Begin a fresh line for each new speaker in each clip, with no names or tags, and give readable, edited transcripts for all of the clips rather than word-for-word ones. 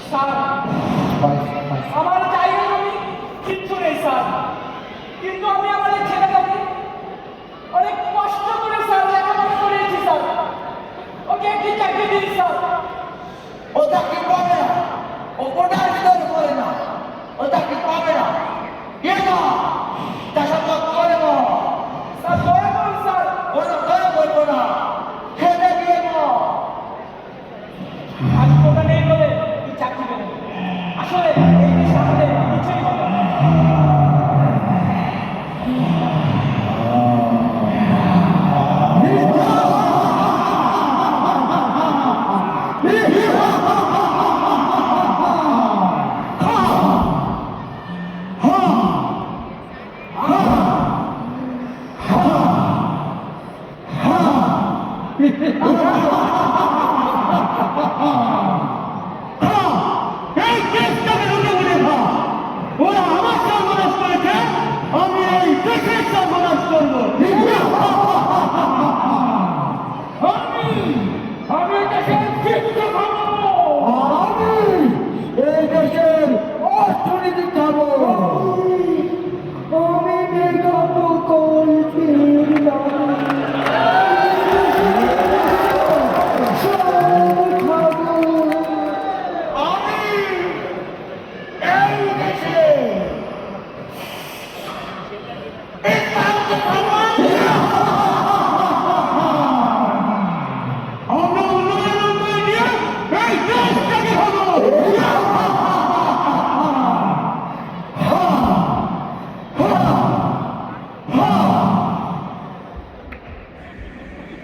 Sir আমার যাই হোক আমি কিচ্ছু নেই স্যার, কিন্তু আমি আমার এই ছেলেটাকে অনেক কষ্ট করে স্যার লেখাপড়া করিয়েছি স্যার, ওকে একটি চাকরি দিই স্যার।
ও চাকরি পাবে না, ও কোটার ভিতরে পড়ে না, ও চাকরি পাবে না। কেন চাষাবাদ করে না
স্যার দয়া করুন স্যার।
ওরা দয়া করবো না, খেতে দিয়ে
আজ কোটা নেই বলে তুই চাকরি পেলে, আসলে এই দেশে আমাদের কিছুই হবে না।
ওরা আমার সর্বনাশ করেছে, আমি এই দেশের সর্বনাশ করবো। আমি দেশের চিত্র খাবো, আমি এই দেশের অর্থনীতি খাবো, আমি বিগত করছি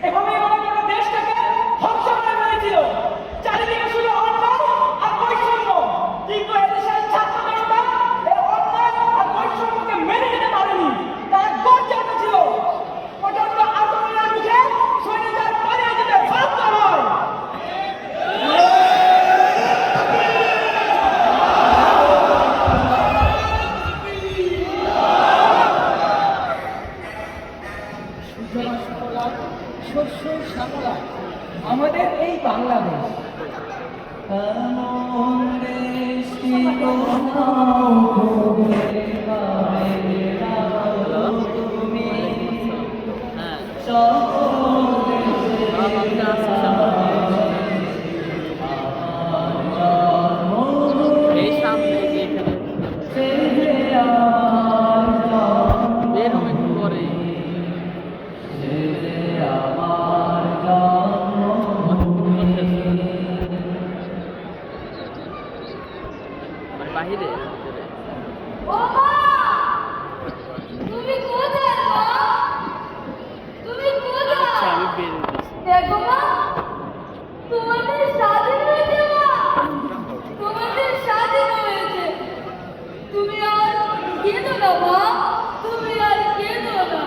এভাবেই ওরা গোটা দেশটাকে ধ্বংস করে ফেলেছিল। চারিদিকে শুধু অন্যায় আর বৈষম্য, কিন্তু এদেশের ছাত্র জনতা এই অন্যায় আর বৈষম্যকে মেনে নিতে পারেনি। তারা গর্জে ছিল, প্রচন্ড আন্দোলনের মুখে সৈন্যদের পালিয়ে যেতে বাধ্য হয়। শস্য শ্যামলা আমাদের এই বাংলাদেশ,
বাহিরে
ও মা, তুমি কোথায় মা? তুমি কোথায়?
আচ্ছা আমি বের হইতেছি।
দেখো মা, তোমাদের স্বাধীন হয়েছে মা, তোমাদের স্বাধীন হয়েছে। তুমি আর কেঁদো না মা, তুমি আর কেঁদো না।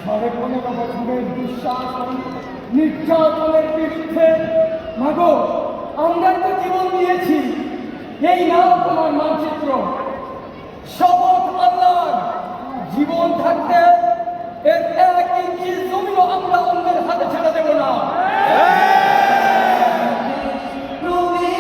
15.5 বছরের বিশ্বাস নির্যাতনের বিরুদ্ধে মাগো আমরা তো জীবন দিয়েছি, এই নাও তোমার মানচিত্র। শপথ আল্লাহ, জীবন থাকতে এর 1 ইঞ্চি জমিও আমরা অন্যের হাতে ছেড়ে দেব না।
তুমি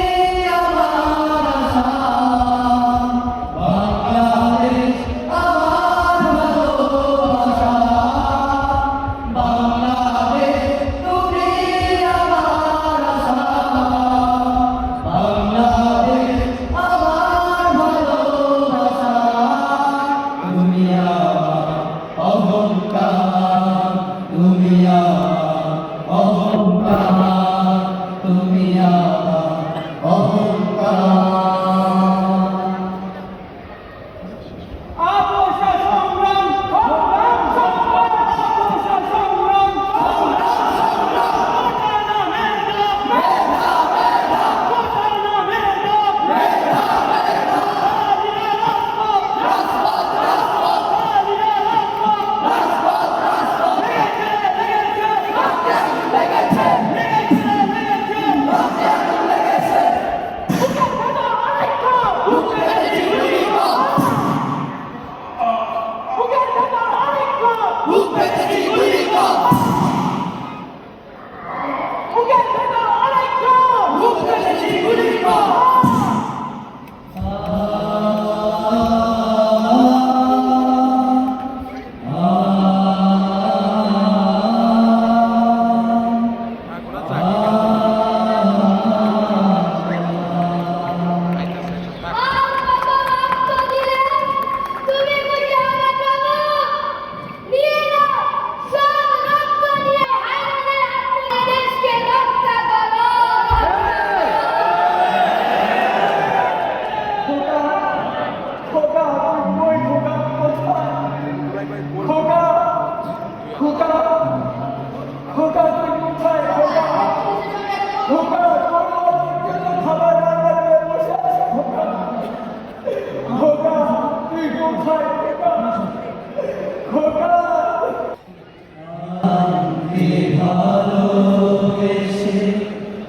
ভালোবেসে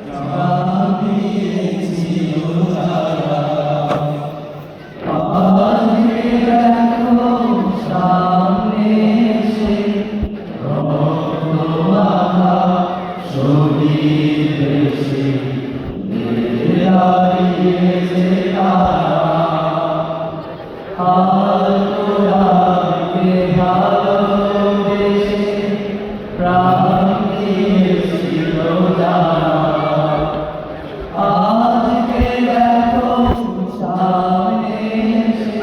প্রাণ দিয়েছিল যারা, আজকে দেখো সামনে এসে রক্ত মাখা শরীর বেশে দাঁড়িয়েছে তারা। আর তোরাকে ভালোবেসে প্রাণ দিয়েছিল যারা, আজকে দেখো সামনে এসে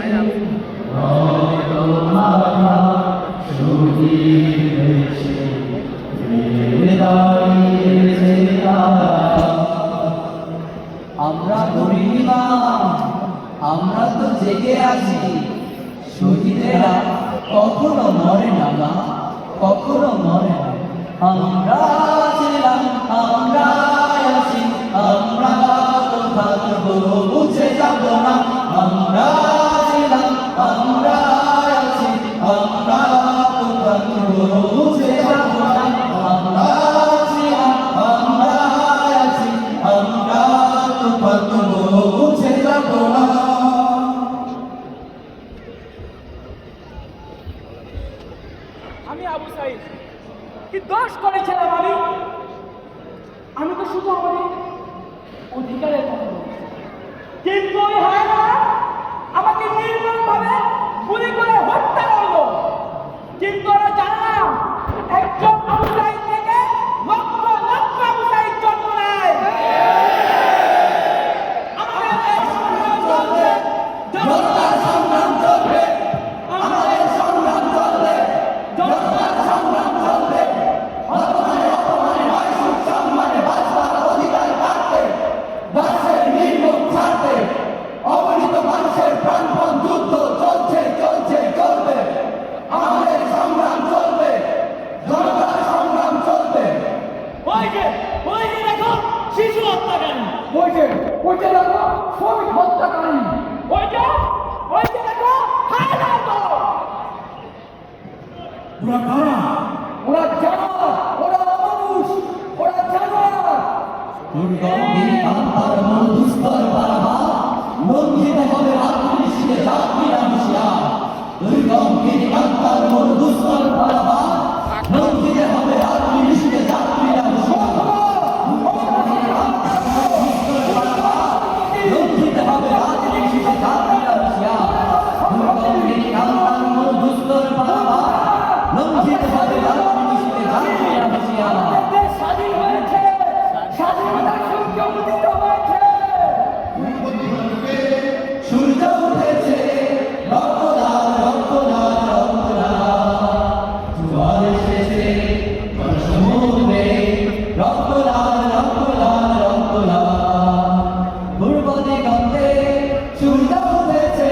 রক্ত মাখা শরীর বেশে দাঁড়িয়েছে তারা। আমরা গরিবা, আমরা তো জেগে আছি, শহীদেরা কখনো মরে না মা, কখনো মরে না। আমরা ছিলাম, আমরা আছি, আমরা তো থাকবো, মুছে যাব না। আমরা ছিলাম, আমরা আছি, আমরা তো থাকবো, মুছে যাব না। আমরা ছিলাম, আমরা আছি, আমরা তো থাকবো, মুছে যাব না।
আমি আবু সাইদ কি দোষ করেছিলাম আমি? আমি তো শুধু আমাদের অধিকারের কথা বলছি, কিন্তু ওই হায়না আমাকে নির্মমভাবে গুলি করে হত্যা করলো। কিন্তু ওরা জানে না একজন আবু সাইদ থেকে লক্ষ লক্ষ আবু সাইদ জন্ম নেয়। আমাদের দেশ সংগ্রাম চলবে, জনতার সংগ্রাম চলবে, আমাদের সংগ্রাম চলবে, জনতার সংগ্রাম চলবে। অপমানে অপমানে নয়, সুখ সম্মানে বাঁচবার অধিকার কাটতে, দাসের নির্মম ছাড়তে, অবনীত মানুষের প্রাণপণ যুদ্ধ চলছে চলছে চলবে। আমাদের সংগ্রাম চলবে, জনতার সংগ্রাম চলবে। ওই যে দেখো শিশু হত্যাকারী,
ওইটা দেখো শ্রমিক হত্যাকারী,
ওই যে দেখো হায়নার দল।
ওরা কারা?
ওরা জানোয়ার, ওরা অমানুষ, ওরা জানোয়ার।
দুর্গন্ধি কান্তার মধুস্তর পারাবা, লঙ্ঘিত হবে রাত্রিশিতে যাত্রীরা হুঁশিয়ার। দুর্গন্ধি কান্তার মধুস্তর পারাবা, লঙ্ঘিত হবে রাত্রিশিতে যাত্রীরা হুঁশিয়ার। লঙ্ঘিত হবে রাত্রিশিতে যাত্রীরা হুঁশিয়ার। দুর্গন্ধি কান্তার মধুস্তর পারাবা, লঙ্ঘিত হবে রাত্রিশিতে যাত্রীরা হুঁশিয়ার।
দেশ স্বাধীন হয়েছে, স্বাধীনতার সূর্য উদিত হয়েছে।
সূর্য উঠেছে, রক্তলাল রক্তলাল রক্তলাল, জোয়ার এসেছে জনসমুদ্রে, রক্তলাল রক্তলাল রক্তলাল। পূর্ব দিগন্তে সূর্য উঠেছে,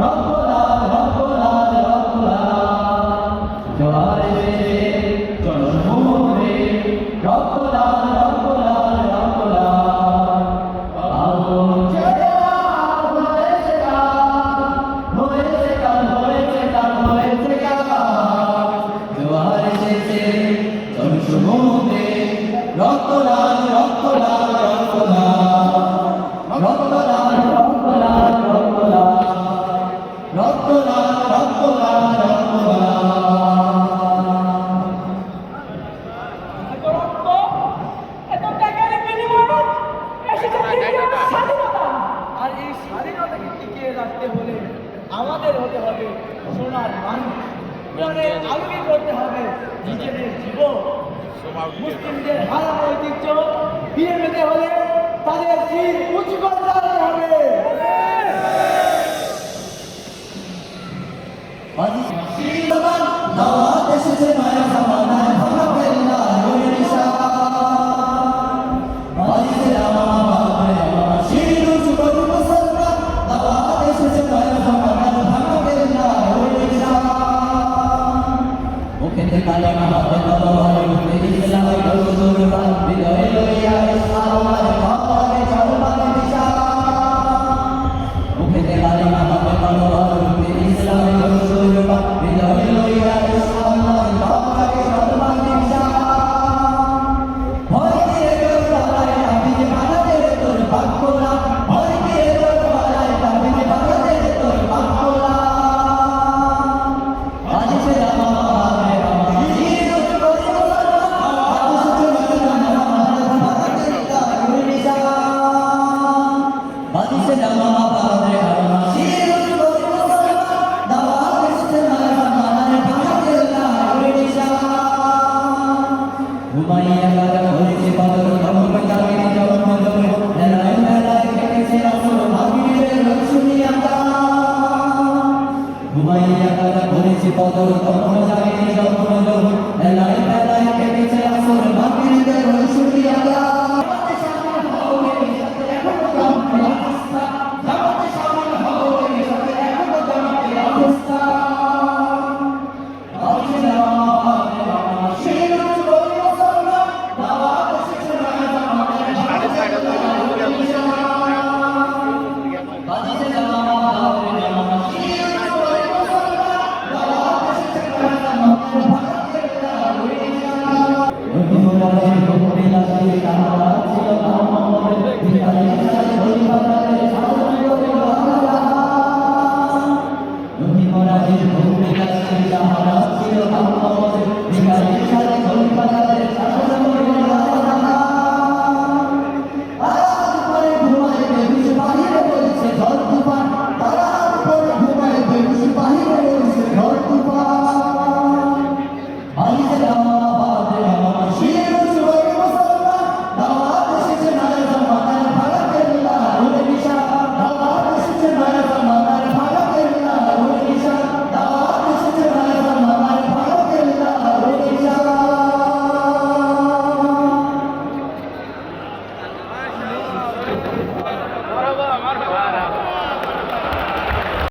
রক্তলাল রক্তলাল রক্তলাল, জোয়ার এসেছে জনসমুদ্রে, রক্তলাল রক্তলাল রক্তলাল। আগুন ছেড়ে দাও, হয়েছে কাল, হয়েছে কাল, হয়েছে কাল, হয়েছে কাল। জোয়ার এসেছে জনসমুদ্রে, রক্তলাল রক্তলাল রক্তলাল, রক্তলাল রক্তলাল রক্তলাল, রক্তলাল রক্তলাল রক্তলাল।
এত রক্ত, এত টাকার বিনিময়ে এসেছে দ্বিতীয় স্বাধীনতা। আর এই স্বাধীনতাকে টিকিয়ে রাখতে হলে আমাদের হতে হবে সোনার মানুষ, প্রাণের আলোকে করতে হবে নিজেদের জীবন। মুসলিমদের হারানো ঐতিহ্য ফিরে পেতে হলে তাদের শির উঁচু করে দাঁড়াতে হবে।
দাওয়াত এসেছে নয়া জামানায়, ভাঙাবেন না ওই নিশান। বাড়িতে আমার শির উঁচু করুন মুসলমান, দাওয়াত এসেছে নয়া জামানায়, ভাঙাবেন না ওই নিশান। মুখেতে কালেমা, হাতে তলোয়ার, মুখে ইসলামের দরুদ গান, হৃদয়ে লইয়া আল্লাহর ভয়ে চলবার নিশান। মুখেতে কালেমা, হাতে তলোয়ার, মুখে ইসলামের দরুদ গান, হৃদয়ে লইয়া আল্লাহর ভয়ে চলবার একাদা হয়েছে বদল ধর্ম জাগিয়ে জন্ম জন্ম মেলায় মেলায় কেটেছে আসর ভাগিরের শুনিয়া ঘুমাই একাদা হয়েছে বদল ধর্ম জাগিয়ে জন্ম জন্ম মেলায় মেলায় কেটেছে আসর ভাগিরের শুনিয়া Oh,